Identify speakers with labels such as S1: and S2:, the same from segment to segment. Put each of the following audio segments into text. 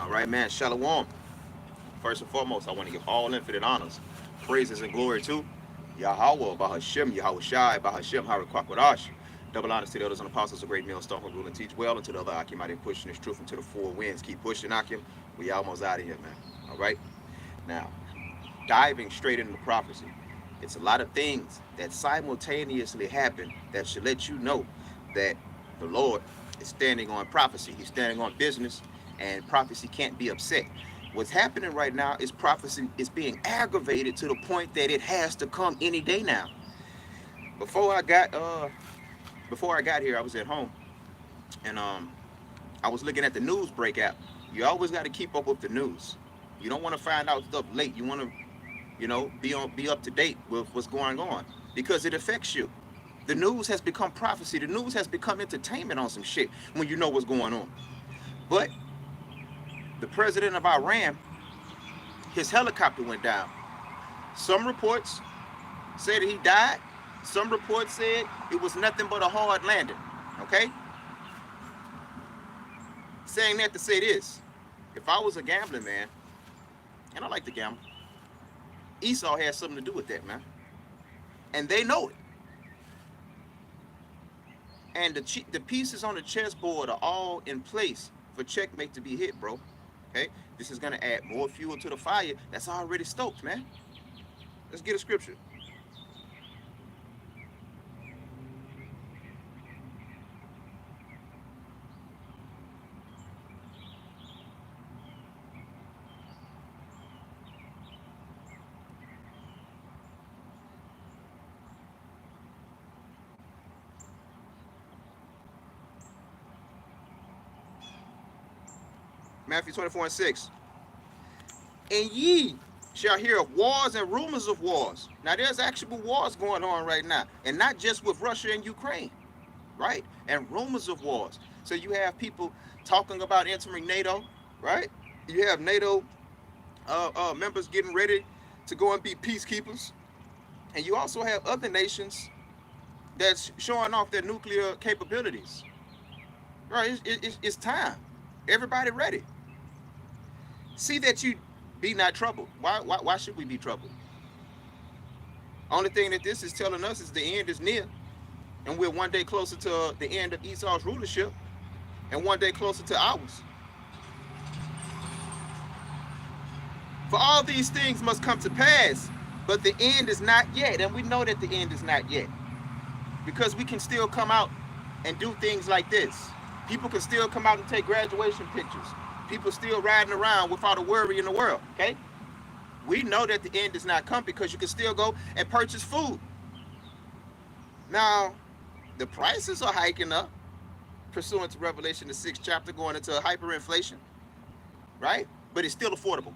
S1: All right, man. Shalom. First and foremost, I want to give all infinite honors, praises, and glory to Yahweh, Bahashem, Yahweh Shai, Bahashem, Harakwakwadash. Double honors to the elders and apostles, a great millstone who rule and teach well, and to the other Akim, I did pushing this truth into the four winds. Keep pushing, Akim. We almost out of here, man. All right? Now, diving straight into prophecy. It's a lot of things that simultaneously happen that should let you know that the Lord is standing on prophecy. He's standing on business, and prophecy can't be upset. What's happening right now is prophecy is being aggravated to the point that it has to come any day now. Before I got here, I was at home, and I was looking at the news break app. You always got to keep up with the news. You don't want to find out stuff late. You want to, be up to date with what's going on because it affects you. The news has become prophecy. The news has become entertainment on some shit when you know what's going on. But the president of Iran, his helicopter went down. Some reports say that he died. Some reports said it was nothing but a hard landing. Okay? Saying that to say this. If I was a gambling man, and I like to gamble, Esau has something to do with that, man. And they know it. And the pieces on the chessboard are all in place for checkmate to be hit, bro. Okay? This is going to add more fuel to the fire that's already stoked, man. Let's get a scripture. Matthew 24:6. And ye shall hear of wars and rumors of wars. Now there's actual wars going on right now, and not just with Russia and Ukraine, right? And rumors of wars. So you have people talking about entering NATO, right? You have NATO members getting ready to go and be peacekeepers, and you also have other nations that's showing off their nuclear capabilities. Right? It's time. Everybody ready. See that you be not troubled. Why should we be troubled? Only thing that this is telling us is the end is near, and we're one day closer to the end of Esau's rulership, and one day closer to ours. For all these things must come to pass, but the end is not yet, and we know that the end is not yet, because we can still come out and do things like this. People can still come out and take graduation pictures. People still riding around without a worry in the world, okay? We know that the end is not come because you can still go and purchase food. Now, the prices are hiking up, pursuant to Revelation, the 6th chapter, going into hyperinflation, right? But it's still affordable.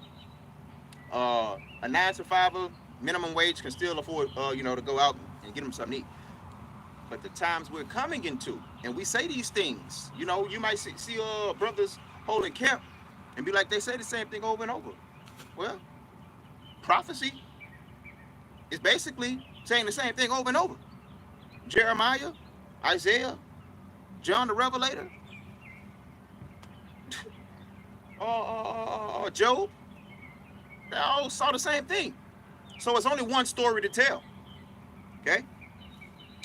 S1: A 9-to-5 minimum wage can still afford, to go out and get them something to eat. But the times we're coming into, and we say these things, you might see brothers holding camp and be like, they say the same thing over and over. Well, prophecy is basically saying the same thing over and over. Jeremiah, Isaiah, John the Revelator, Job, they all saw the same thing. So it's only one story to tell, okay?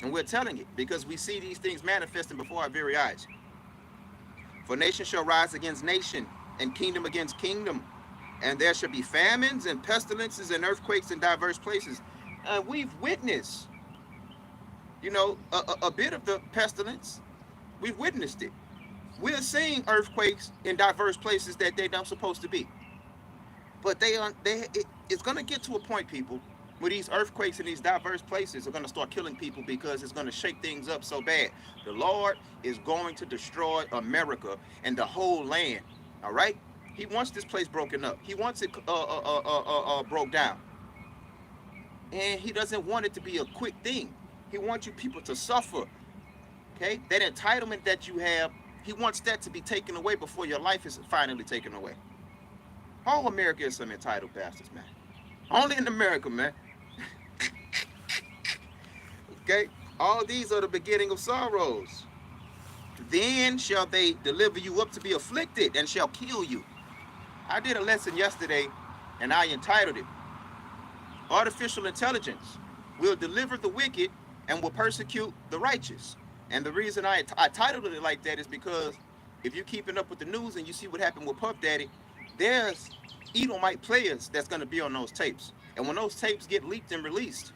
S1: And we're telling it because we see these things manifesting before our very eyes. For nation shall rise against nation, and kingdom against kingdom. And there shall be famines and pestilences and earthquakes in diverse places. We've witnessed, a bit of the pestilence. We've witnessed it. We're seeing earthquakes in diverse places that they're not supposed to be. But it's going to get to a point, people, where these earthquakes in these diverse places are going to start killing people because it's going to shake things up so bad. The Lord is going to destroy America and the whole land, all right? He wants this place broken up. He wants it broke down. And he doesn't want it to be a quick thing. He wants you people to suffer, okay? That entitlement that you have, he wants that to be taken away before your life is finally taken away. All America is some entitled bastards, man. Only in America, man. Okay? All these are the beginning of sorrows. Then shall they deliver you up to be afflicted and shall kill you. I did a lesson yesterday, and I entitled it, Artificial Intelligence Will Deliver the Wicked and Will Persecute the Righteous. And the reason I titled it like that is because if you're keeping up with the news and you see what happened with Puff Daddy, there's Edomite players that's going to be on those tapes. And when those tapes get leaked and released,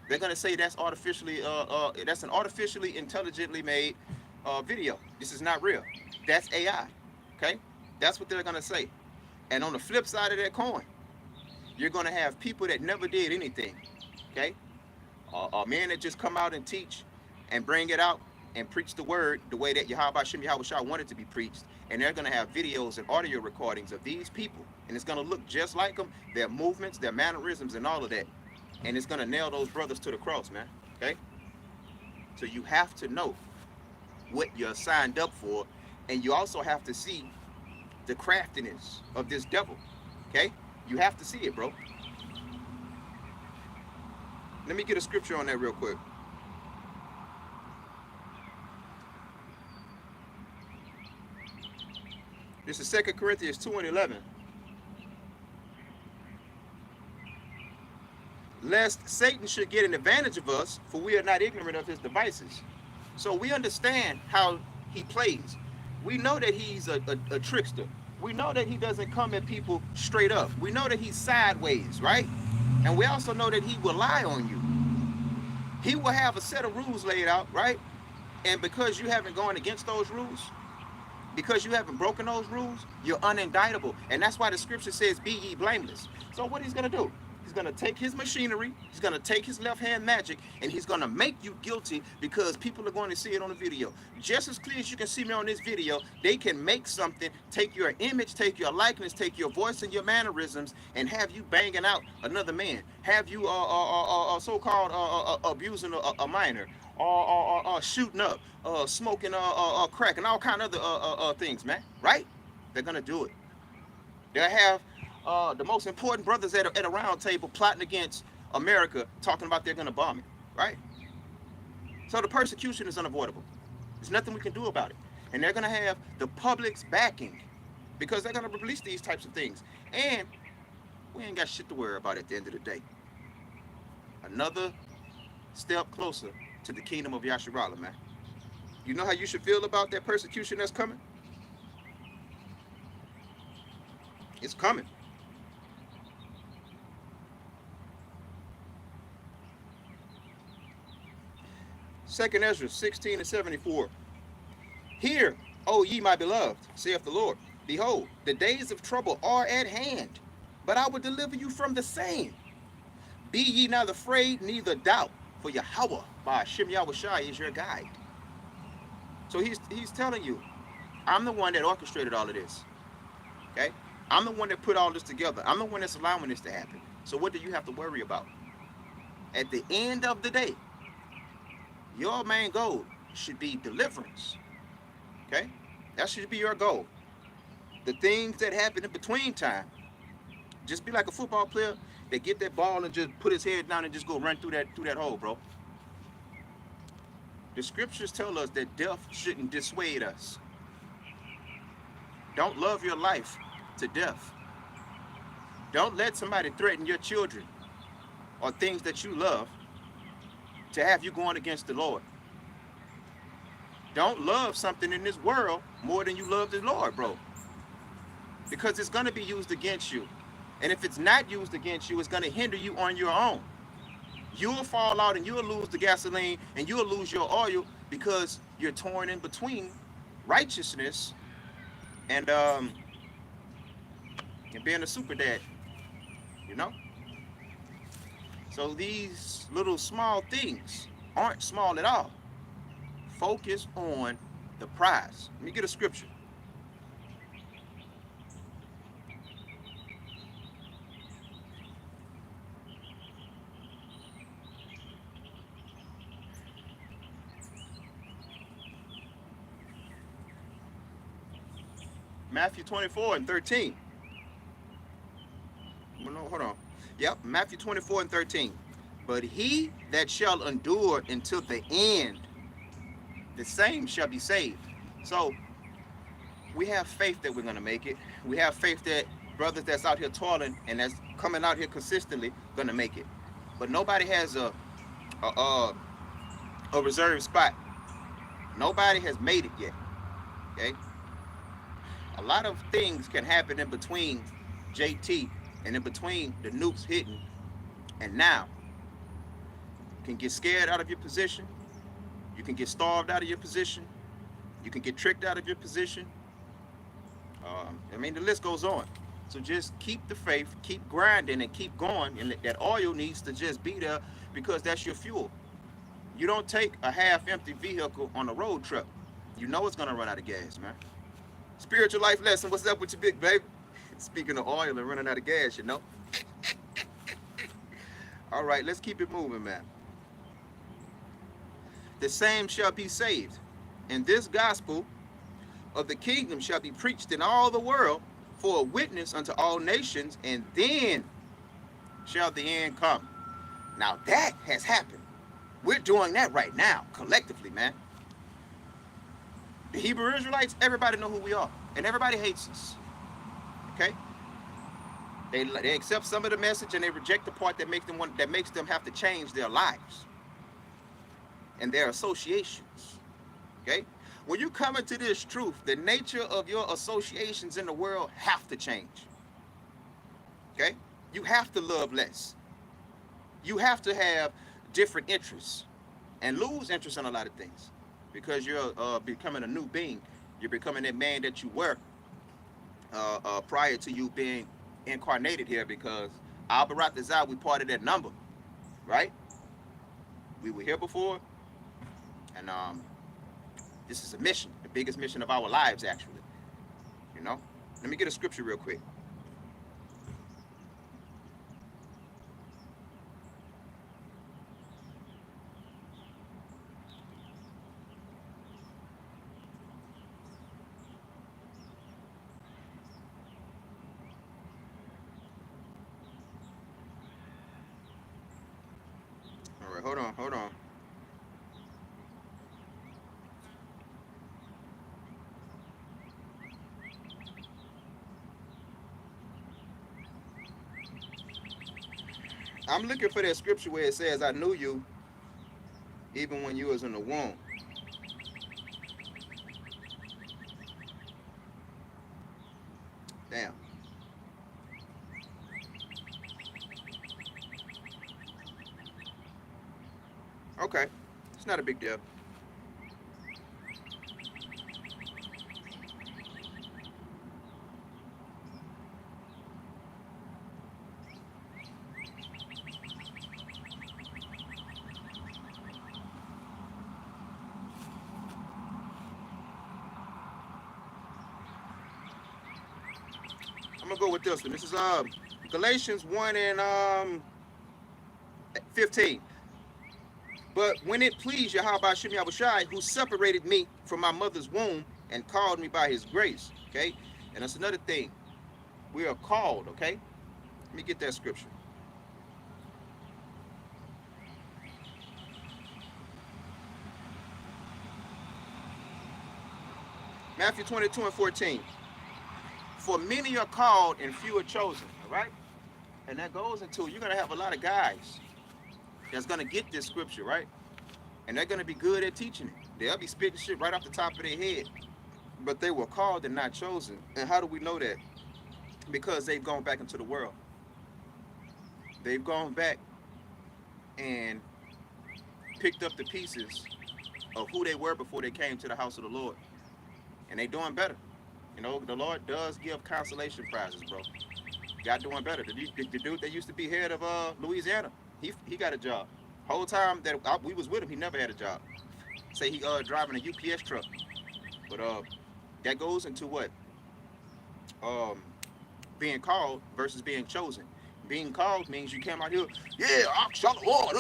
S1: they're going to say that's that's an artificially intelligently made video. This is not real. That's AI. Okay? That's what they're going to say. And on the flip side of that coin, you're going to have people that never did anything. Okay? Men that just come out and teach and bring it out and preach the word the way that Yahweh Shem Yahweh Shah wanted to be preached. And they're going to have videos and audio recordings of these people. And it's going to look just like them, their movements, their mannerisms, and all of that. And it's going to nail those brothers to the cross, man. Okay? So you have to know what you're signed up for. And you also have to see the craftiness of this devil. Okay? You have to see it, bro. Let me get a scripture on that real quick. This is 2 Corinthians 2:11. Lest Satan should get an advantage of us, for we are not ignorant of his devices. So we understand how he plays. We know that he's a trickster. We know that he doesn't come at people straight up. We know that he's sideways, right? And we also know that he will lie on you. He will have a set of rules laid out, right? And because you haven't gone against those rules, because you haven't broken those rules, you're unindictable. And that's why the scripture says, be ye blameless. So what he's going to do, he's going to take his machinery, he's going to take his left hand magic, and he's going to make you guilty because people are going to see it on the video. Just as clear as you can see me on this video, they can make something, take your image, take your likeness, take your voice and your mannerisms, and have you banging out another man, have you so-called abusing a minor, or shooting up, smoking crack, and all kind of other things, man. Right? They're gonna do it. They'll have the most important brothers at a round table plotting against America, talking about they're gonna bomb it. Right? So the persecution is unavoidable. There's nothing we can do about it. And they're gonna have the public's backing because they're gonna release these types of things. And we ain't got shit to worry about at the end of the day. Another step closer to the kingdom of Yasharala, man. You know how you should feel about that persecution that's coming? It's coming. Second Ezra 16:74. Hear, O ye my beloved, saith the Lord, behold, the days of trouble are at hand, but I will deliver you from the same. Be ye not afraid, neither doubt, for Yahweh by Shem Yahweh Shai is your guide. So he's telling you, I'm the one that orchestrated all of this. Okay? I'm the one that put all this together. I'm the one that's allowing this to happen. So what do you have to worry about? At the end of the day, your main goal should be deliverance. Okay? That should be your goal. The things that happen in between time, just be like a football player that get that ball and just put his head down and just go run through that hole, bro. The scriptures tell us that death shouldn't dissuade us. Don't love your life to death. Don't let somebody threaten your children or things that you love to have you going against the Lord. Don't love something in this world more than you love the Lord, bro. Because it's going to be used against you. And if it's not used against you, it's going to hinder you on your own. You'll fall out and you'll lose the gasoline and you'll lose your oil because you're torn in between righteousness and being a super dad, you know? So these little small things aren't small at all. Focus on the prize. Let me get a scripture. Matthew 24:13. No, hold on. Yep, Matthew 24:13. But he that shall endure until the end, the same shall be saved. So we have faith that we're going to make it. We have faith that Brothers that's out here toiling and that's coming out here consistently gonna make it. But nobody has a, a, a reserved spot. Nobody has made it yet. Okay, a lot of things can happen in between JT and in between the nukes hitting and now. You can get scared out of your position. You can get starved out of your position. You can get tricked out of your position. I mean, the list goes on. So just keep the faith, keep grinding, and keep going. And that oil needs to just be there because that's your fuel. You don't take a half-empty vehicle on a road trip. You know it's gonna run out of gas, man. Spiritual life lesson. What's up with you, big baby? Speaking of oil and running out of gas, you know. All right, let's keep it moving, man. The same shall be saved, and this gospel of the kingdom shall be preached in all the world for a witness unto all nations, and then shall the end come. Now that has happened. We're doing that right now, collectively, man. The Hebrew Israelites, everybody know who we are, and everybody hates us. Okay? They accept some of the message and they reject the part that makes them have to change their lives and their associations. Okay? When you come into this truth, the nature of your associations in the world have to change. Okay? You have to love less. You have to have different interests and lose interest in a lot of things because you're becoming a new being. You're becoming that man that you were prior to you being incarnated here, because Al-Barat Azal, we part of that number, right? We were here before, and this is a mission, the biggest mission of our lives, actually. You know? Let me get a scripture real quick. All right, hold on. I'm looking for that scripture where it says, I knew you even when you was in the womb. Damn. Okay. It's not a big deal. I'm gonna go with this one. This is Galatians 1 and 15. But when it pleased Yahweh Shem Yahushai, who separated me from my mother's womb and called me by his grace. Okay? And that's another thing. We are called, okay? Let me get that scripture. Matthew 22 and 14. For many are called and few are chosen, all right? And that goes into, you're going to have a lot of guys that's going to get this scripture, right? And they're going to be good at teaching it. They'll be spitting shit right off the top of their head. But they were called and not chosen. And how do we know that? Because they've gone back into the world. They've gone back and picked up the pieces of who they were before they came to the house of the Lord. And they're doing better. You know, the Lord does give consolation prizes, bro. Got doing better. The dude that used to be head of Louisiana, he got a job. Whole time that we was with him, he never had a job. Say he driving a UPS truck. But that goes into what? Being called versus being chosen. Being called means you came out here, yeah, I'm shot the Lord.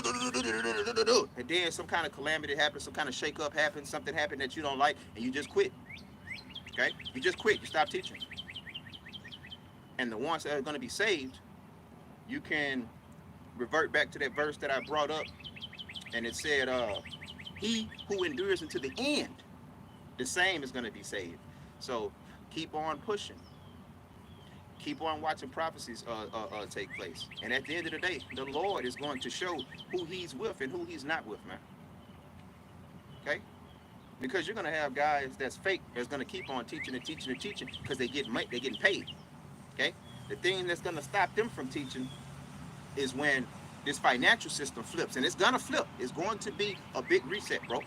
S1: And then some kind of calamity happens, some kind of shake up happens, something happened that you don't like, and you just quit. Okay? You just quit. You stop teaching. And the ones that are going to be saved, you can revert back to that verse that I brought up, and it said, he who endures unto the end, the same is going to be saved. So keep on pushing. Keep on watching prophecies take place. And at the end of the day, the Lord is going to show who he's with and who he's not with, man. Okay? Because you're going to have guys that's fake that's going to keep on teaching and teaching and teaching because they're getting paid. Okay? The thing that's going to stop them from teaching is when this financial system flips. And it's going to flip. It's going to be a big reset, bro.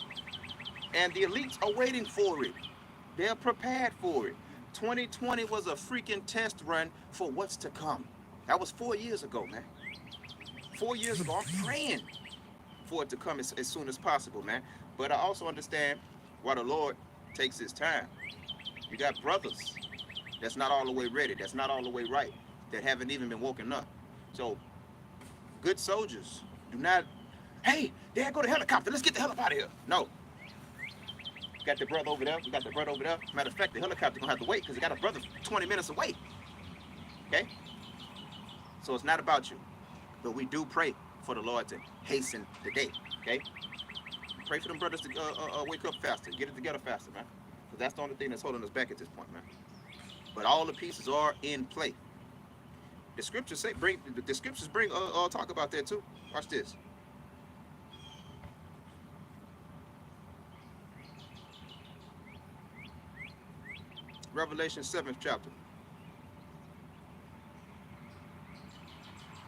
S1: And the elites are waiting for it. They're prepared for it. 2020 was a freaking test run for what's to come. That was 4 years ago, man. 4 years ago. I'm praying for it to come as soon as possible, man. But I also understand why the Lord takes his time. You got brothers that's not all the way ready, that's not all the way right, that haven't even been woken up. So, good soldiers do not, hey, there go the helicopter, let's get the hell up out of here. No. Got the brother over there, we got the brother over there. Matter of fact, the helicopter gonna have to wait because he got a brother 20 minutes away. Okay? So it's not about you. But we do pray for the Lord to hasten the day. Okay? Pray for them brothers to wake up faster, get it together faster, man. Because that's the only thing that's holding us back at this point, man. But all the pieces are in play. The scriptures say talk about that too. Watch this. Revelation 7th chapter.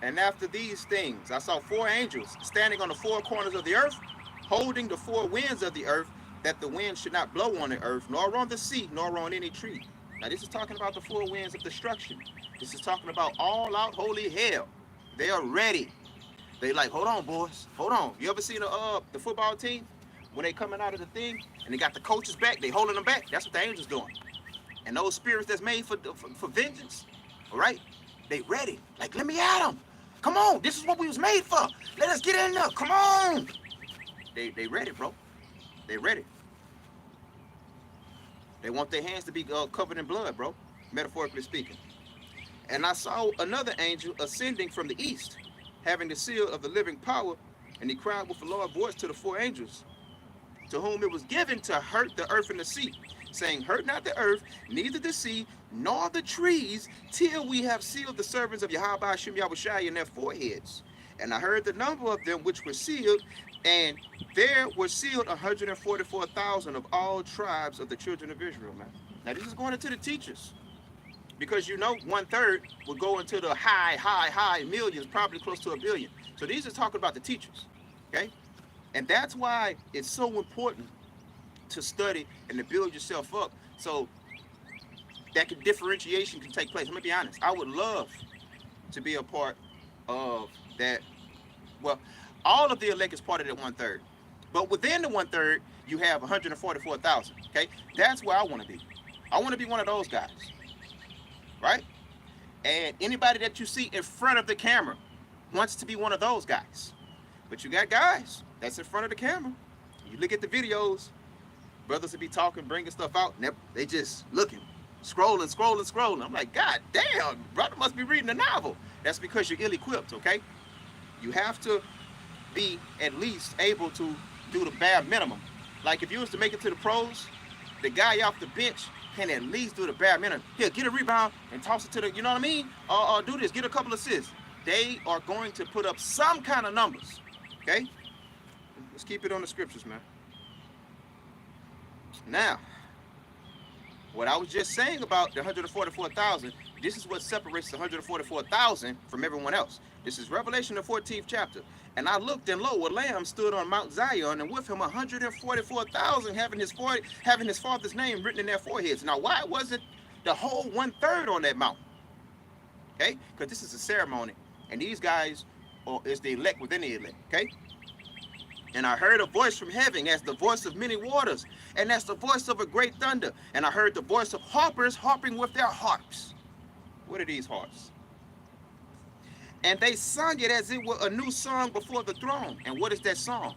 S1: And after these things, I saw 4 angels standing on the 4 corners of the earth, holding the 4 winds of the earth, that the wind should not blow on the earth, nor on the sea, nor on any tree. Now this is talking about the 4 winds of destruction. This is talking about all out holy hell. They are ready. They like, hold on, boys, hold on. You ever seen the football team when they coming out of the thing and they got the coaches back, they holding them back? That's what the angels doing. And those spirits that's made for vengeance, all right, they ready. Like, let me at them. Come on, this is what we was made for. Let us get in there. Come on. They ready, bro. They ready. They want their hands to be covered in blood, bro, metaphorically speaking. And I saw another angel ascending from the east, having the seal of the living power, and he cried with a loud voice to the 4 angels, to whom it was given to hurt the earth and the sea, saying, hurt not the earth, neither the sea, nor the trees, till we have sealed the servants of Yahweh Shem Yahushai in their foreheads. And I heard the number of them which were sealed, and there were sealed 144,000 of all tribes of the children of Israel, man. Now this is going into the teachers, because you know 1/3 will go into the high millions, probably close to 1 billion. So these are talking about the teachers, okay? And that's why it's so important to study and to build yourself up so that differentiation can take place. Let me be honest. I would love to be a part of that. Well, all of the elect is part of that 1/3. But within the 1/3, you have 144,000. Okay? That's where I want to be. I want to be one of those guys. Right? And anybody that you see in front of the camera wants to be one of those guys. But you got guys that's in front of the camera. You look at the videos, brothers will be talking, bringing stuff out, and they just looking, scrolling. I'm like, God damn, brother must be reading a novel. That's because you're ill-equipped, okay? You have to be at least able to do the bare minimum. Like if you was to make it to the pros, the guy off the bench can at least do the bare minimum. Here, get a rebound and toss it to the, you know what I mean? Or do this, get a couple assists. They are going to put up some kind of numbers, okay? Let's keep it on the scriptures, man. Now, what I was just saying about the 144,000, this is what separates the 144,000 from everyone else. This is Revelation, the 14th chapter. And I looked, and lo, a lamb stood on Mount Zion, and with him 144,000 having his father's name written in their foreheads. Now, why wasn't the whole 1/3 on that mountain? Okay? Because this is a ceremony, and these guys is the elect within the elect, okay? And I heard a voice from heaven as the voice of many waters, and as the voice of a great thunder. And I heard the voice of harpers harping with their harps. What are these harps? And they sung it as it were a new song before the throne. And what is that song?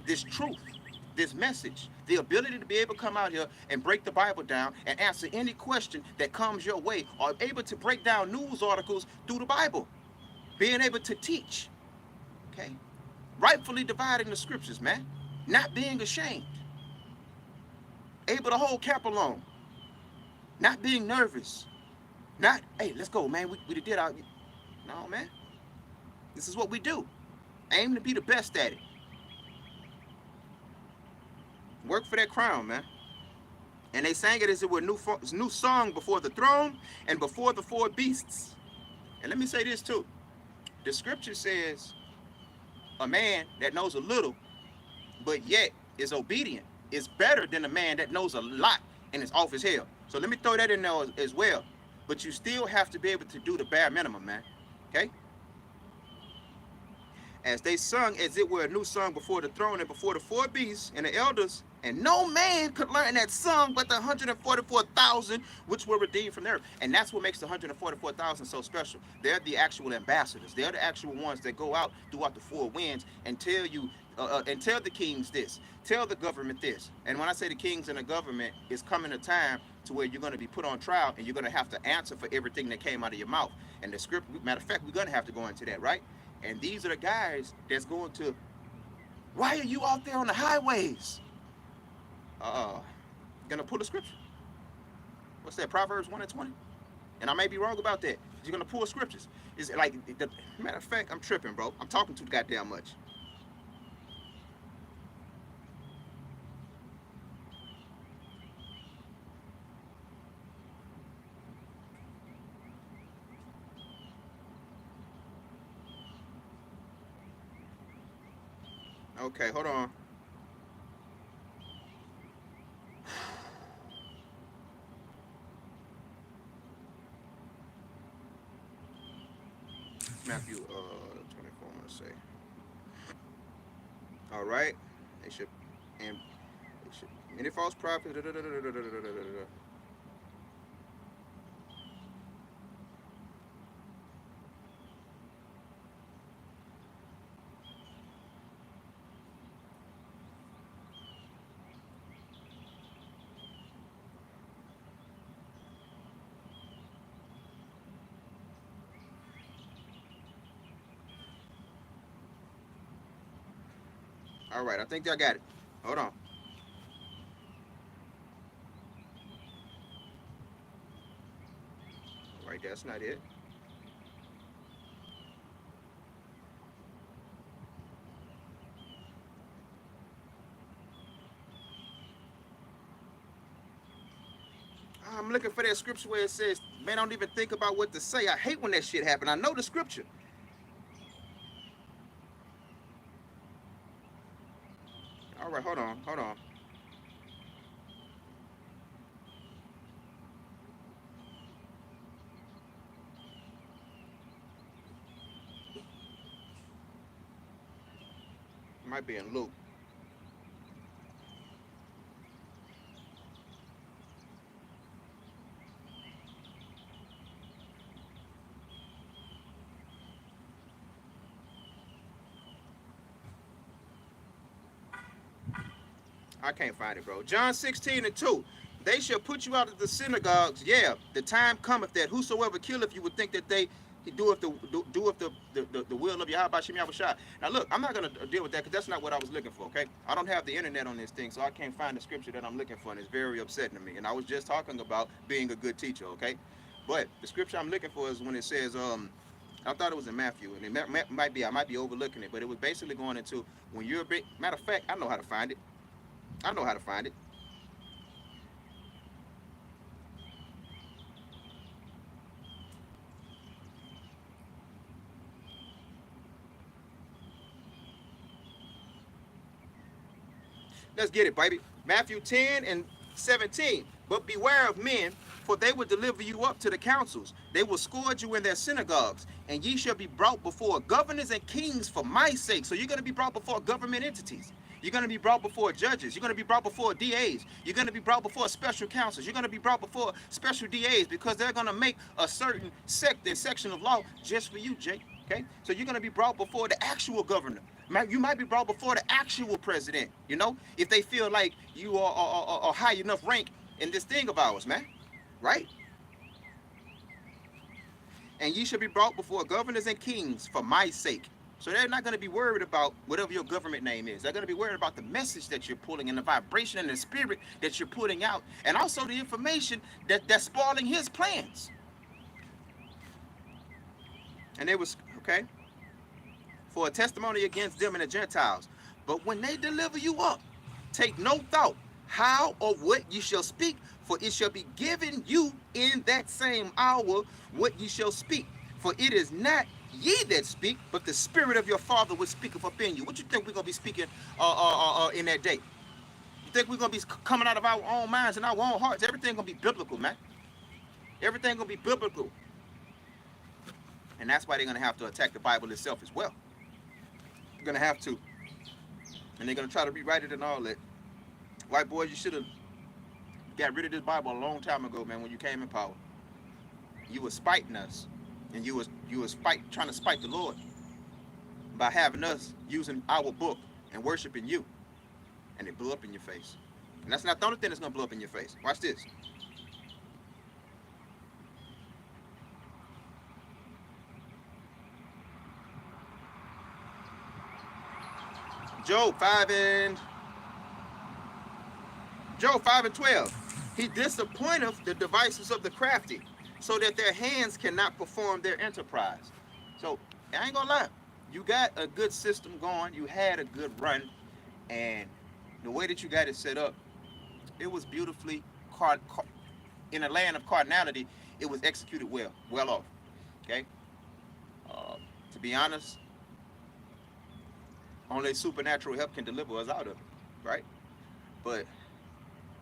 S1: This truth, this message, the ability to be able to come out here and break the Bible down and answer any question that comes your way, or able to break down news articles through the Bible, being able to teach, okay? Rightfully dividing the scriptures, man. Not being ashamed. Able to hold camp alone. Not being nervous. Not, hey, let's go, man. We did our. No, man. This is what we do. Aim to be the best at it. Work for that crown, man. And they sang it as it were new song before the throne and before the four beasts. And let me say this too. The scripture says a man that knows a little but yet is obedient is better than a man that knows a lot and is off his hell. So let me throw that in there as well. But you still have to be able to do the bare minimum, man. Okay? As they sung as it were a new song before the throne and before the four beasts and the elders, and no man could learn that song but the 144,000 which were redeemed from the earth. And that's what makes the 144,000 so special. They're the actual ambassadors. They're the actual ones that go out throughout the four winds and tell you, and tell the kings this, tell the government this. And when I say the kings and the government, it's coming a time to where you're going to be put on trial and you're going to have to answer for everything that came out of your mouth. And the script, matter of fact, we're going to have to go into that, right? And these are the guys that's going to, why are you out there on the highways? Gonna pull the scripture. What's that? Proverbs 1:20. And I may be wrong about that. You're gonna pull scriptures. Is it like the matter of fact? I'm tripping, bro. I'm talking too goddamn much. Okay, hold on. Matthew 24. I'm gonna say. All right. They should and they should many false prophets. All right, I think I got it. Hold on. All right, that's not it. I'm looking for that scripture where it says, "Man, I don't even think about what to say. I hate when that shit happen." I know the scripture. All right, hold on, hold on. It might be in Luke. I can't find it, bro. John 16:2. They shall put you out of the synagogues. Yeah, the time cometh that whosoever killeth you would think that he doeth the will of Yahweh Shem Yahushua. Now look, I'm not gonna deal with that because that's not what I was looking for. Okay, I don't have the internet on this thing, so I can't find the scripture that I'm looking for, and it's very upsetting to me. And I was just talking about being a good teacher. Okay, but the scripture I'm looking for is when it says I thought it was in Matthew, and it I might be overlooking it, but it was basically going into when you're a big. Matter of fact, I know how to find it. I know how to find it. Let's get it, baby. Matthew 10:17. But beware of men, for they will deliver you up to the councils. They will scourge you in their synagogues, and ye shall be brought before governors and kings for my sake. So you're going to be brought before government entities. You're going to be brought before judges. You're going to be brought before DAs. You're going to be brought before special counsels. You're going to be brought before special DAs because they're going to make a certain sect and section of law just for you, Jake. Okay? So you're going to be brought before the actual governor. You might be brought before the actual president, you know, if they feel like you are high enough rank in this thing of ours, man. Right? And ye shall be brought before governors and kings for my sake. So they're not going to be worried about whatever your government name is. They're going to be worried about the message that you're pulling and the vibration and the spirit that you're putting out. And also the information that's spoiling his plans. And they was, okay, for a testimony against them and the Gentiles. But when they deliver you up, take no thought how or what ye shall speak, for it shall be given you in that same hour what ye shall speak. For it is not ye that speak, but the Spirit of your Father which speaketh up in you. What you think we're gonna be speaking in that day? You think we're gonna be coming out of our own minds and our own hearts? Everything gonna be biblical, man. Everything gonna be biblical, and that's why they're gonna have to attack the Bible itself as well. They're gonna have to, and they're gonna try to rewrite it and all that. White boys, you should have got rid of this Bible a long time ago, man. When you came in power, you was spiting us, and you was trying to spite the Lord by having us using our book and worshiping you, and it blew up in your face. And that's not the only thing that's gonna blow up in your face. Watch this. Job 5:12. He disappointeth the devices of the crafty, so that their hands cannot perform their enterprise. So I ain't gonna lie, you got a good system going, you had a good run, and the way that you got it set up, it was beautifully in a land of cardinality. It was executed well off. Okay, to be honest, only supernatural help can deliver us out of it, right? But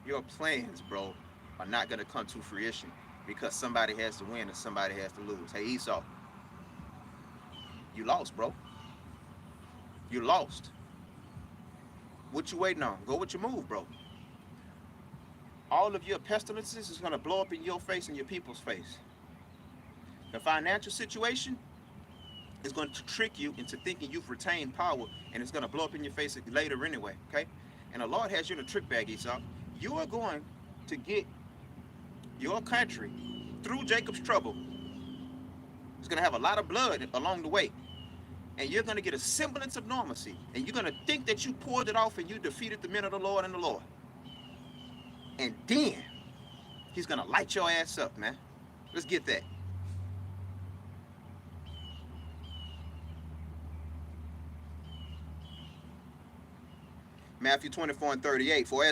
S1: your plans, bro, are not gonna come to fruition because somebody has to win and somebody has to lose. Hey, Esau, you lost, bro. You lost. What you waiting on? Go with your move, bro. All of your pestilences is gonna blow up in your face and your people's face. The financial situation is going to trick you into thinking you've retained power, and it's going to blow up in your face later anyway, okay? And the Lord has you in a trick bag, Esau. You are going to get your country through Jacob's trouble. It's going to have a lot of blood along the way, and you're going to get a semblance of normalcy, and you're going to think that you pulled it off and you defeated the men of the Lord and the Lord. And then he's going to light your ass up, man. Let's get that. Matthew 24:38. For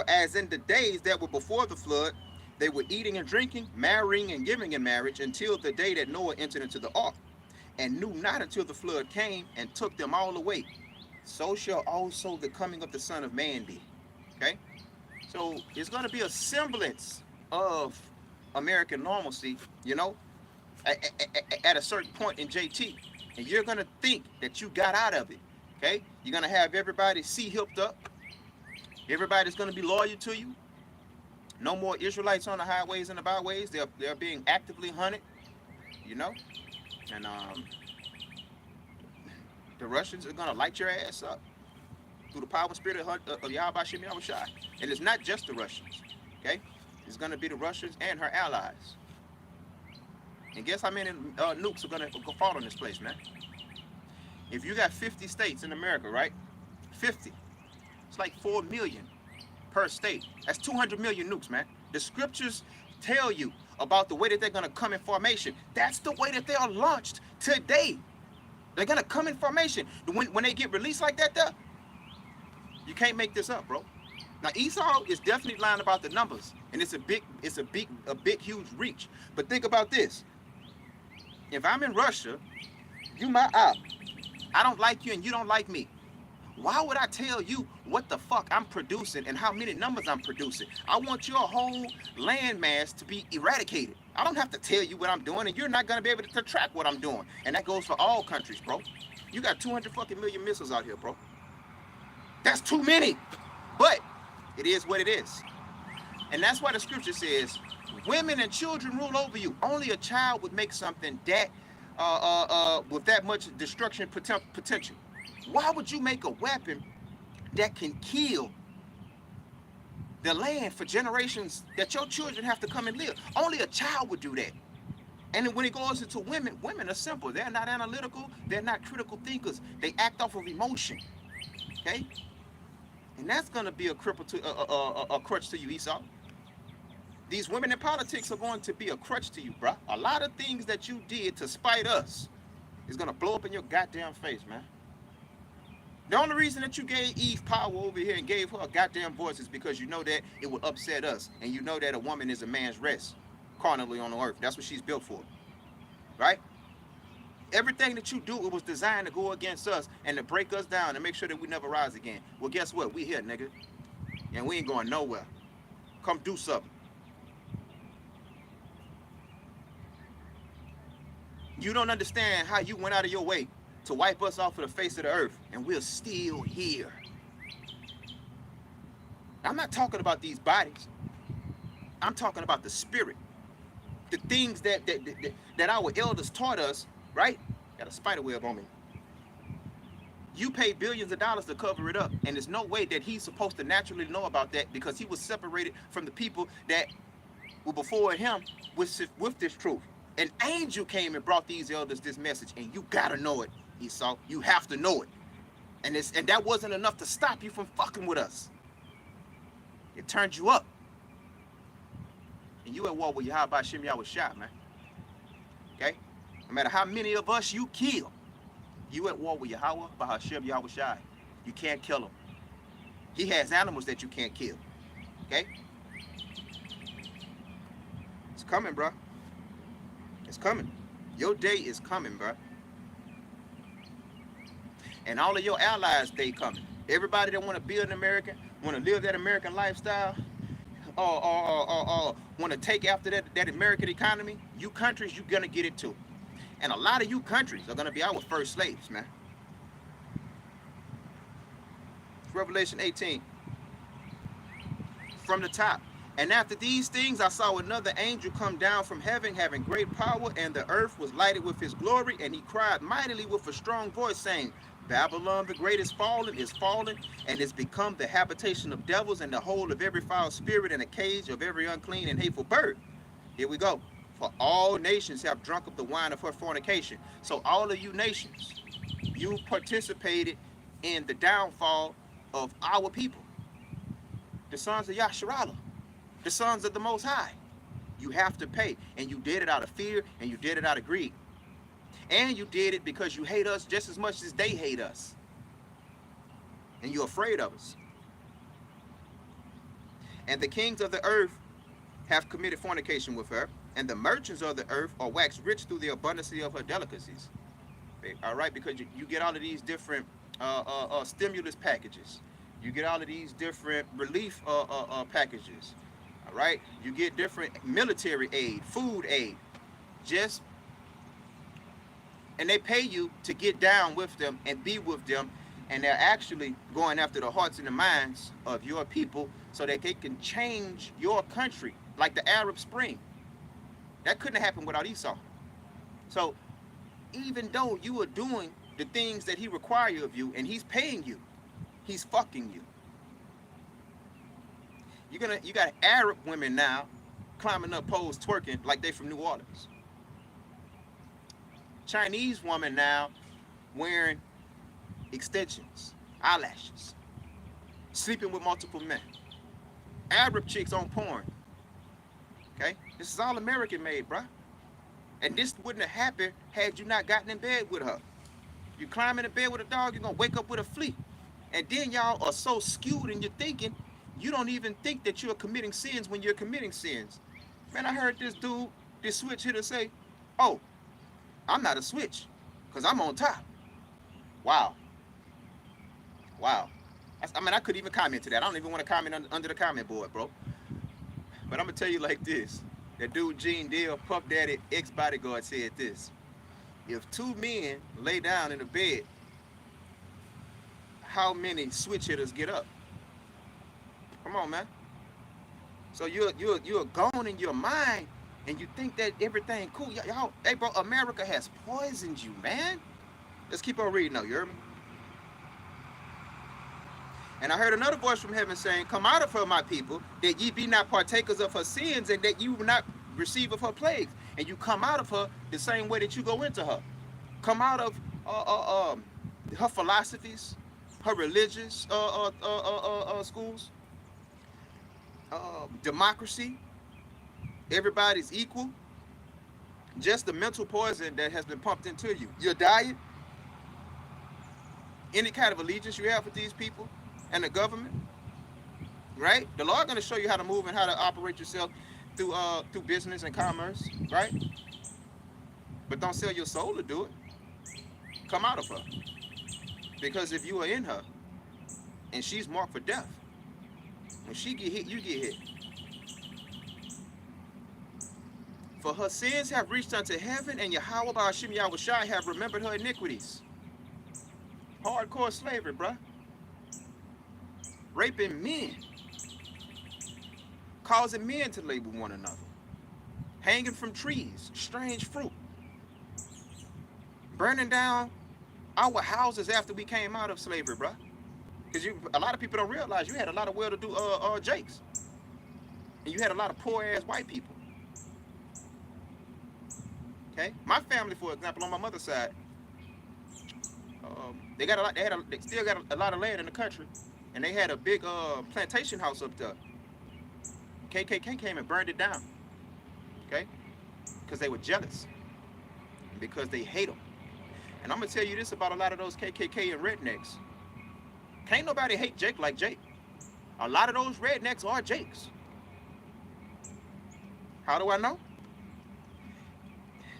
S1: as in the days that were before the flood, they were eating and drinking, marrying and giving in marriage, until the day that Noah entered into the ark, and knew not until the flood came and took them all away. So shall also the coming of the Son of Man be. Okay? So it's going to be a semblance of American normalcy, you know, at a certain point in JT. And you're going to think that you got out of it. Okay? You're going to have everybody hipped up. Everybody's going to be loyal to you. No more Israelites on the highways and the byways. They're being actively hunted, you know. And the Russians are going to light your ass up through the power and spirit of Yadayah Baton Rouge. And it's not just the Russians, okay? It's going to be the Russians and her allies. And guess how many nukes are going to fall on this place, man? If you got 50 states in America, right? 50. It's like 4 million per state. That's 200 million nukes, man. The scriptures tell you about the way that they're going to come in formation. That's the way that they are launched today. They're going to come in formation. When they get released like that, though, you can't make this up, bro. Now, Esau is definitely lying about the numbers, and it's a big, huge reach. But think about this. If I'm in Russia, you my op. I don't like you and you don't like me. Why would I tell you what the fuck I'm producing and how many numbers I'm producing? I want your whole landmass to be eradicated. I don't have to tell you what I'm doing, and you're not going to be able to track what I'm doing. And that goes for all countries, bro. You got 200 fucking million missiles out here, bro. That's too many. But it is what it is. And that's why the scripture says, women and children rule over you. Only a child would make something that with that much destruction potential. Why would you make a weapon that can kill the land for generations that your children have to come and live? Only a child would do that. And when it goes into women, women are simple. They're not analytical. They're not critical thinkers. They act off of emotion. Okay? And that's going to be a crutch to you, Esau. These women in politics are going to be a crutch to you, bruh. A lot of things that you did to spite us is going to blow up in your goddamn face, man. The only reason that you gave Eve power over here and gave her a goddamn voice is because you know that it would upset us. And you know that a woman is a man's rest, carnally on the earth. That's what she's built for, right? Everything that you do, it was designed to go against us and to break us down and make sure that we never rise again. Well, guess what? We here, nigga. And we ain't going nowhere. Come do something. You don't understand how you went out of your way to wipe us off of the face of the earth, and we're still here. I'm not talking about these bodies. I'm talking about the spirit. The things that our elders taught us, right? Got a spider web on me. You pay billions of dollars to cover it up, and there's no way that he's supposed to naturally know about that because he was separated from the people that were before him with this truth. An angel came and brought these elders this message, and you gotta know it, Esau. You have to know it. And that wasn't enough to stop you from fucking with us. It turned you up. And you at war with Yahweh Shem Yahweh Shai, man. Okay? No matter how many of us you kill, you at war with Yahweh Bahashem Yahweh Shai. You can't kill him. He has animals that you can't kill. Okay? It's coming, bro. It's coming. Your day is coming, bro. And all of your allies, they coming. Everybody that want to build an American, want to live that American lifestyle, or want to take after that American economy, you countries, you're going to get it too. And a lot of you countries are going to be our first slaves, man. Revelation 18. From the top. And after these things, I saw another angel come down from heaven, having great power, and the earth was lighted with his glory. And he cried mightily with a strong voice, saying, Babylon the great is fallen, and is become the habitation of devils, and the hole of every foul spirit, and a cage of every unclean and hateful bird. Here we go. For all nations have drunk of the wine of her fornication. So all of you nations, you participated in the downfall of our people. The sons of Yasharallah, the sons of the Most High. You have to pay. And you did it out of fear, and you did it out of greed. And you did it because you hate us just as much as they hate us. And you're afraid of us. And the kings of the earth have committed fornication with her, and the merchants of the earth are waxed rich through the abundance of her delicacies. All right, because you get all of these different stimulus packages. You get all of these different relief packages. All right, you get different military aid, food aid, and they pay you to get down with them and be with them, and they're actually going after the hearts and the minds of your people so that they can change your country, like the Arab Spring. That couldn't happen without Esau. So even though you are doing the things that he requires of you and he's paying you, he's fucking you. You got Arab women now climbing up poles twerking like they from New Orleans. Chinese woman now wearing extensions, eyelashes, sleeping with multiple men. Arab chicks on porn. Okay? This is all American made, bruh. And this wouldn't have happened had you not gotten in bed with her. You climb in the bed with a dog, you're gonna wake up with a flea. And then y'all are so skewed in your thinking, you don't even think that you're committing sins when you're committing sins. Man, I heard this dude, this switch hitter say, oh, I'm not a switch, because I'm on top. Wow. Wow. I mean, I couldn't even comment to that. I don't even want to comment under the comment board, bro. But I'm going to tell you like this. That dude, Gene Deal, Puff Daddy, ex-bodyguard, said this. If two men lay down in a bed, how many switch hitters get up? Come on, man. So you're gone in your mind, and you think that everything cool. Y'all, hey, bro, America has poisoned you, man. Let's keep on reading now, you heard me? And I heard another voice from heaven saying, come out of her, my people, that ye be not partakers of her sins, and that you will not receive of her plagues. And you come out of her the same way that you go into her. Come out of her philosophies, her religious schools, democracy, everybody's equal, just the mental poison that has been pumped into you, your diet, any kind of allegiance you have with these people and the government, right? The Lord going to show you how to move and how to operate yourself through business and commerce, right? But don't sell your soul to do it. Come out of her, because if you are in her and she's marked for death, when she get hit, you get hit. For her sins have reached unto heaven, and Yahweh Ba'ashim Yahushai have remembered her iniquities. Hardcore slavery, bruh. Raping men. Causing men to label one another. Hanging from trees. Strange fruit. Burning down our houses after we came out of slavery, bruh. Because a lot of people don't realize you had a lot of well-to-do Jakes. And you had a lot of poor-ass white people. Okay? My family, for example, on my mother's side, they still got a lot of land in the country, and they had a big plantation house up there. KKK came and burned it down, okay? Because they were jealous, and because they hate them. And I'm gonna tell you this about a lot of those KKK and rednecks. Can't nobody hate Jake like Jake. A lot of those rednecks are Jakes. How do I know?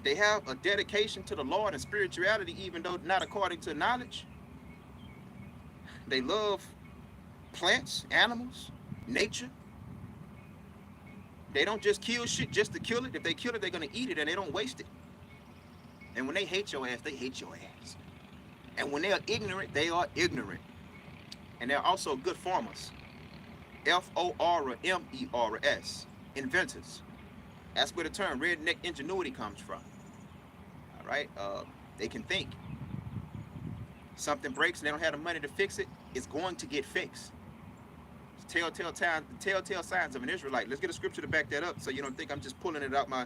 S1: They have a dedication to the Lord and spirituality, even though not according to knowledge. They love plants, animals, nature. They don't just kill shit just to kill it. If they kill it, they're going to eat it, and they don't waste it. And when they hate your ass, they hate your ass. And when they are ignorant, they are ignorant. And they're also good farmers. Formers, inventors. That's where the term redneck ingenuity comes from. All right? They can think. Something breaks and they don't have the money to fix it, it's going to get fixed. It's telltale signs of an Israelite. Let's get a scripture to back that up so you don't think I'm just pulling it out my,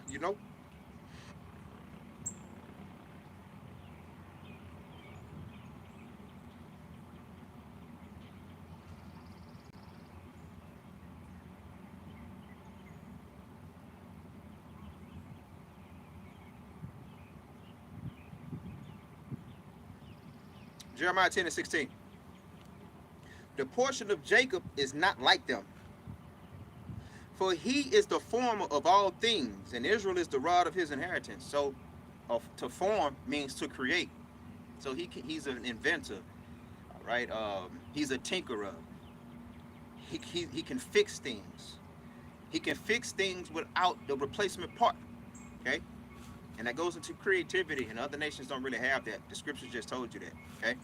S1: Jeremiah 10:16. The portion of Jacob is not like them, for he is the former of all things, and Israel is the rod of his inheritance. So, to form means to create. So he's an inventor, all right? He's a tinkerer. He can fix things. He can fix things without the replacement part, okay? And that goes into creativity, and other nations don't really have that. The scriptures just told you that, okay?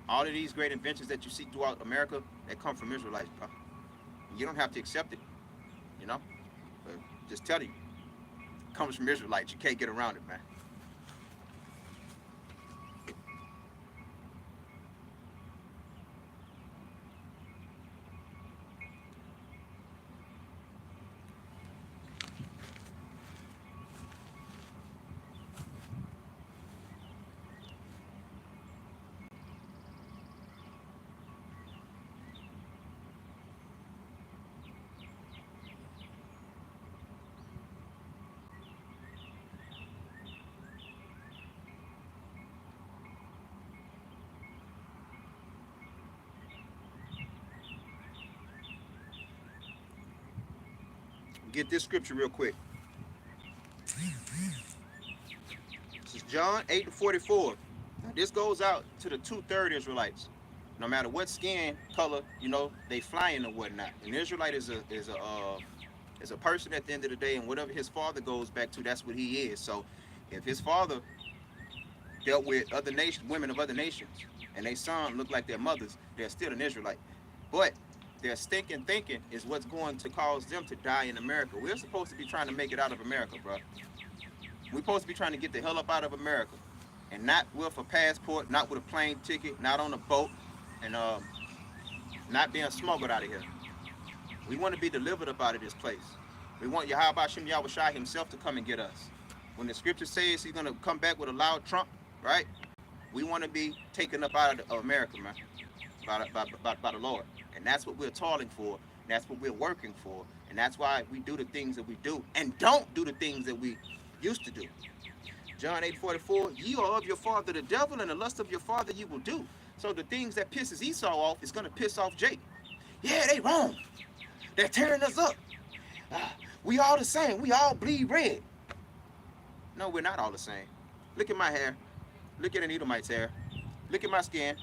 S1: All of these great inventions that you see throughout America, they come from Israelites, bro. You don't have to accept it, but just tell you, it comes from Israelites. You can't get around it, man. Get this scripture real quick. This is John 8:44. Now, this goes out to the 2/3 Israelites. No matter what skin color, they flying or whatnot. An Israelite is a person at the end of the day, and whatever his father goes back to, that's what he is. So, if his father dealt with other nations, women of other nations, and their son looked like their mothers, they're still an Israelite. But their stinking thinking is what's going to cause them to die in America. We're supposed to be trying to make it out of America, bro. We're supposed to be trying to get the hell up out of America, and not with a passport, not with a plane ticket, not on a boat, and not being smuggled out of here. We want to be delivered up out of this place. We want Yahweh Hashem Yahushai himself to come and get us. When the scripture says he's going to come back with a loud trump, right? We want to be taken up out of America, man, by the Lord. And that's what we're toiling for. That's what we're working for. And that's why we do the things that we do and don't do the things that we used to do. John 8:44, ye are of your father the devil, and the lust of your father you will do. So the things that pisses Esau off is going to piss off Jake. Yeah, they wrong. They're tearing us up. We all the same. We all bleed red. No, we're not all the same. Look at my hair. Look at an Edomite's hair. Look at my skin.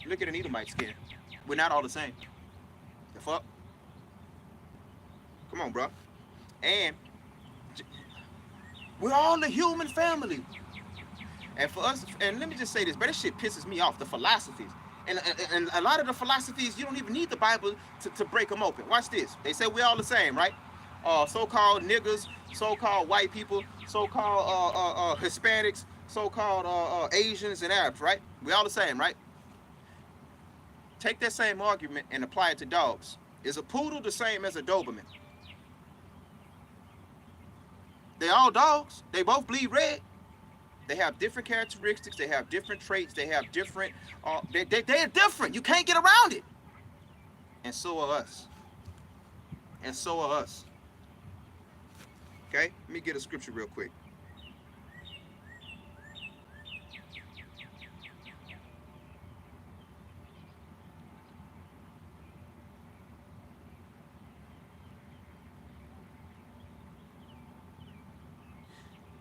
S1: Look at an Edomite's skin. We're not all the same. The fuck? Come on, bro. And we're all the human family. And for us, and let me just say this, but this shit pisses me off, the philosophies. And a lot of the philosophies, you don't even need the Bible to break them open. Watch this. They say we're all the same, right? So-called niggers, so-called white people, so-called Hispanics, so-called Asians and Arabs, right? We're all the same, right? Take that same argument and apply it to dogs. Is a poodle the same as a Doberman? They're all dogs. They both bleed red. They have different characteristics. They have different traits. They have different. They're different. You can't get around it. And so are us. And so are us. Okay? Let me get a scripture real quick.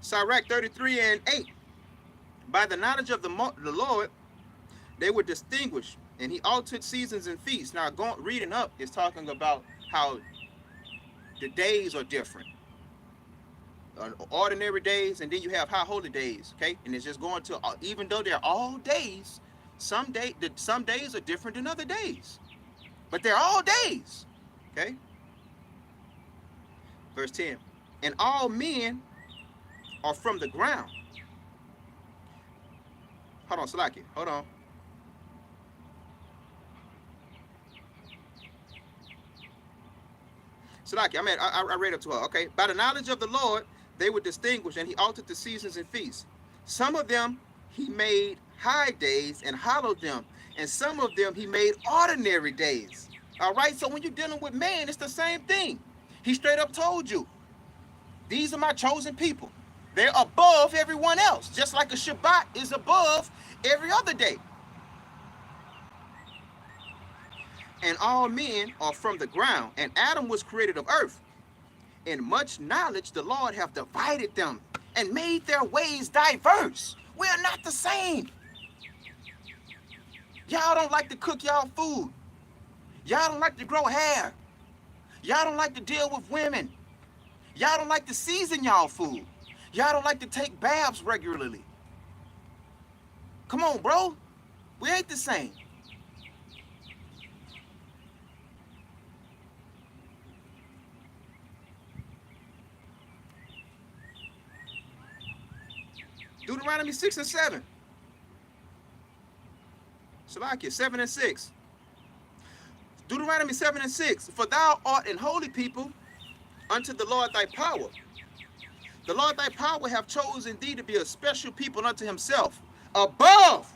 S1: Sirach 33:8. By the knowledge of the Lord, they were distinguished, and he altered seasons and feasts. Now, reading up is talking about how the days are different. Ordinary days, and then you have high holy days, okay? And it's just going to, even though they're all days, some days are different than other days. But they're all days, okay? Verse 10. And all men are from the ground. Hold on, Salaki. Hold on. Salaki, I read up to her. Okay. By the knowledge of the Lord, they were distinguished, and he altered the seasons and feasts. Some of them he made high days and hallowed them, and some of them he made ordinary days. All right. So when you're dealing with man, it's the same thing. He straight up told you, these are my chosen people. They're above everyone else, just like a Shabbat is above every other day. And all men are from the ground, and Adam was created of earth. In much knowledge the Lord hath divided them, and made their ways diverse. We are not the same. Y'all don't like to cook y'all food. Y'all don't like to grow hair. Y'all don't like to deal with women. Y'all don't like to season y'all food. Y'all don't like to take baths regularly. Come on, bro. We ain't the same. Deuteronomy 6 and 7. Salakia 7 and 6. Deuteronomy 7 and 6. For thou art an holy people unto the Lord thy power. The Lord thy power hath chosen thee to be a special people unto himself, above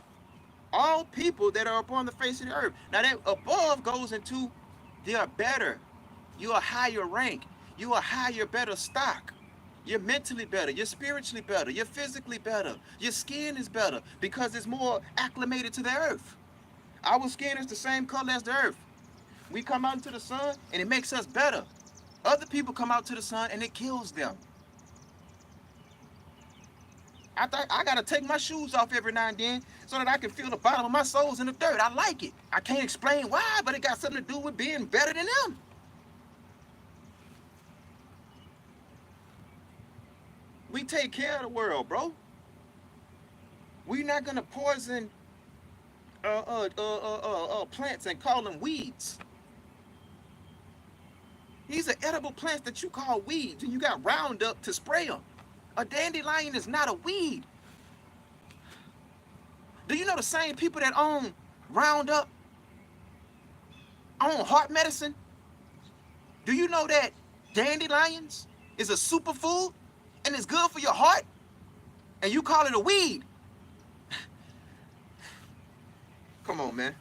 S1: all people that are upon the face of the earth. Now that above goes into they are better. You are higher rank. You are higher, better stock. You're mentally better. You're spiritually better. You're physically better. Your skin is better because it's more acclimated to the earth. Our skin is the same color as the earth. We come out into the sun and it makes us better. Other people come out to the sun and it kills them. I gotta take my shoes off every now and then so that I can feel the bottom of my soles in the dirt. I like it. I can't explain why, but it got something to do with being better than them. We take care of the world, bro. We're not gonna poison plants and call them weeds. These are edible plants that you call weeds, and you got Roundup to spray them. A dandelion is not a weed. Do you know the same people that own Roundup own heart medicine? Do you know that dandelions is a superfood and it's good for your heart? And you call it a weed? Come on, man.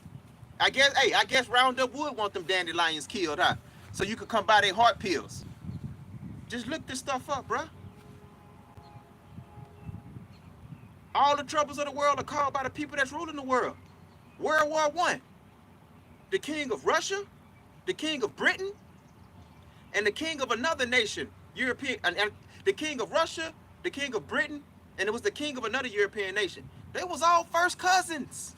S1: I guess Roundup would want them dandelions killed, huh? so you could come buy their heart pills. Just look this stuff up, bruh. All the troubles of the world are caused by the people that's ruling the world. World War I, the king of Russia, the king of Britain, and the king of another nation, European, and the king of Russia, the king of Britain, and it was the king of another European nation. They was all first cousins.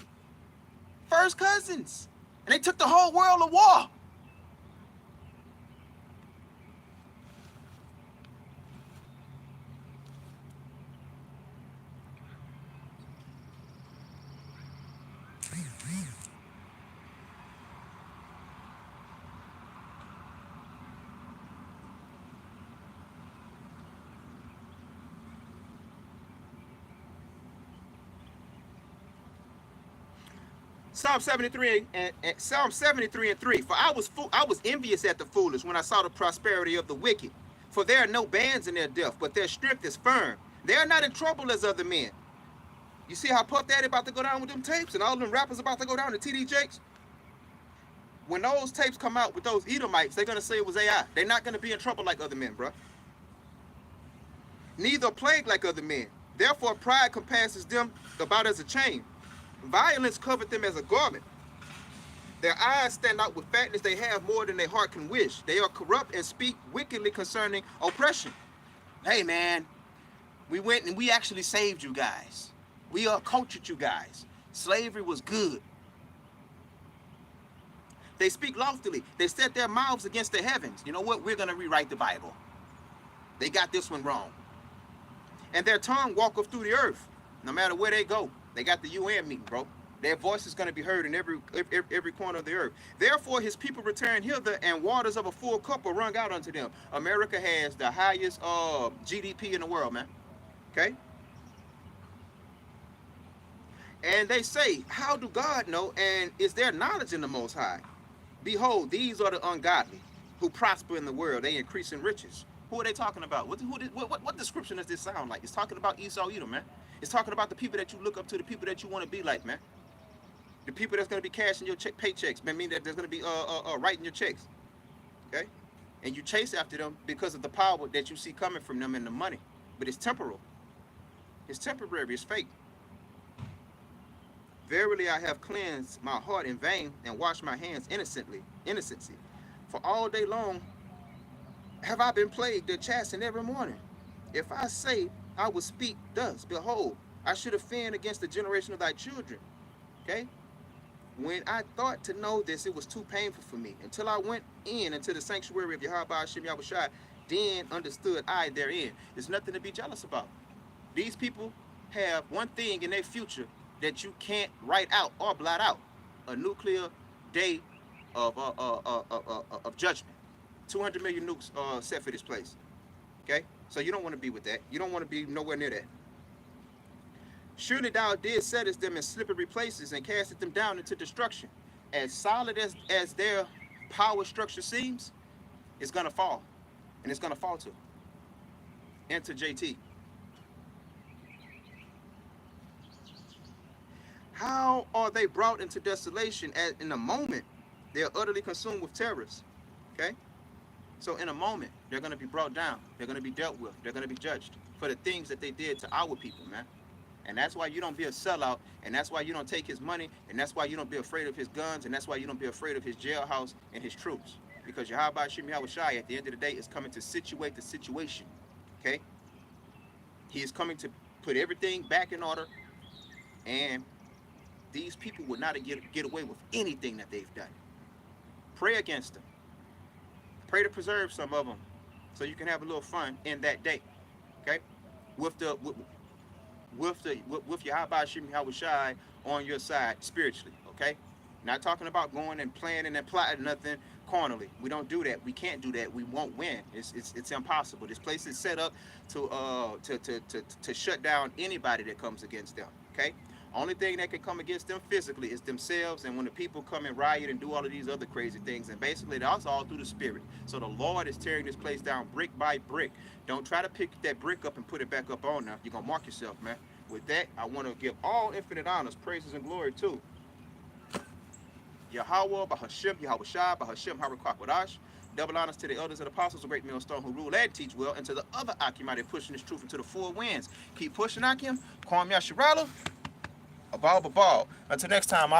S1: First cousins. And they took the whole world to war. Psalm 73 and Psalm 73 and 3. For I was envious at the foolish when I saw the prosperity of the wicked. For there are no bands in their death, but their strength is firm. They are not in trouble as other men. You see how Puff Daddy about to go down with them tapes, and all them rappers about to go down to TD Jakes? When those tapes come out with those Edomites, they're gonna say it was AI. They're not gonna be in trouble like other men, bro. Neither plague like other men. Therefore pride compasses them about as a chain. Violence covered them as a garment. Their eyes stand out with fatness. They have more than their heart can wish. They are corrupt and speak wickedly concerning oppression. Hey, man, we went and we actually saved you guys. We cultured you guys. Slavery was good. They speak loftily. They set their mouths against the heavens. You know what? We're going to rewrite the Bible. They got this one wrong. And their tongue walketh through the earth. No matter where they go. They got the UN meeting, bro. Their voice is going to be heard in every corner of the earth. Therefore, his people return hither, and waters of a full cup are wrung out unto them. America has the highest GDP in the world, man. Okay? And they say, how do God know? And is there knowledge in the Most High? Behold, these are the ungodly who prosper in the world. They increase in riches. Who are they talking about? What description does this sound like? It's talking about Esau, Edom, man. It's talking about the people that you look up to, the people that you want to be like, man. The people that's going to be cashing your paychecks, man. Mean that there's going to be writing your checks, okay? And you chase after them because of the power that you see coming from them and the money. But it's temporal. It's temporary. It's fake. Verily, I have cleansed my heart in vain and washed my hands innocency. For all day long have I been plagued and chastened every morning. If I say I will speak thus, behold, I should offend against the generation of thy children. Okay? When I thought to know this, it was too painful for me. Until I went in into the sanctuary of Yahweh Hashem Yahushua, then understood I therein. There's nothing to be jealous about. These people have one thing in their future that you can't write out or blot out. A nuclear day of judgment. 200 million nukes set for this place. Okay? So you don't want to be with that. You don't want to be nowhere near that. Surely thou didst settest them in slippery places and castest them down into destruction. As solid as their power structure seems, it's going to fall. And it's going to falter. Enter JT. How are they brought into desolation as in a moment they are utterly consumed with terrors? Okay? So in a moment, they're going to be brought down. They're going to be dealt with. They're going to be judged for the things that they did to our people, man. And that's why you don't be a sellout. And that's why you don't take his money. And that's why you don't be afraid of his guns. And that's why you don't be afraid of his jailhouse and his troops. Because Yahweh Hashem Yahushua at the end of the day is coming to situate the situation. Okay? He is coming to put everything back in order. And these people would not get away with anything that they've done. Pray against them. Pray to preserve some of them so you can have a little fun in that day, okay? With Yahweh Hashem Yahushua on your side spiritually, okay? Not talking about going and planning and plotting nothing carnally. We don't do that. We can't do that. We won't win. It's impossible. This place is set up to shut down anybody that comes against them, okay? Only thing that can come against them physically is themselves, and when the people come and riot and do all of these other crazy things, and basically that's all through the spirit. So the Lord is tearing this place down brick by brick. Don't try to pick that brick up and put it back up on now. You're going to mark yourself, man. With that, I want to give all infinite honors, praises, and glory to Yahweh, Bahashem, Yahushua, Bahashem, Harakwakwadash, Double honors to the elders and apostles of Great Millstone who rule and teach well, and to the other Akim out there pushing this truth into the four winds. Keep pushing, Akim. Kwam Yasharala. A ball, a ball. Until next time,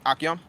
S1: Akim.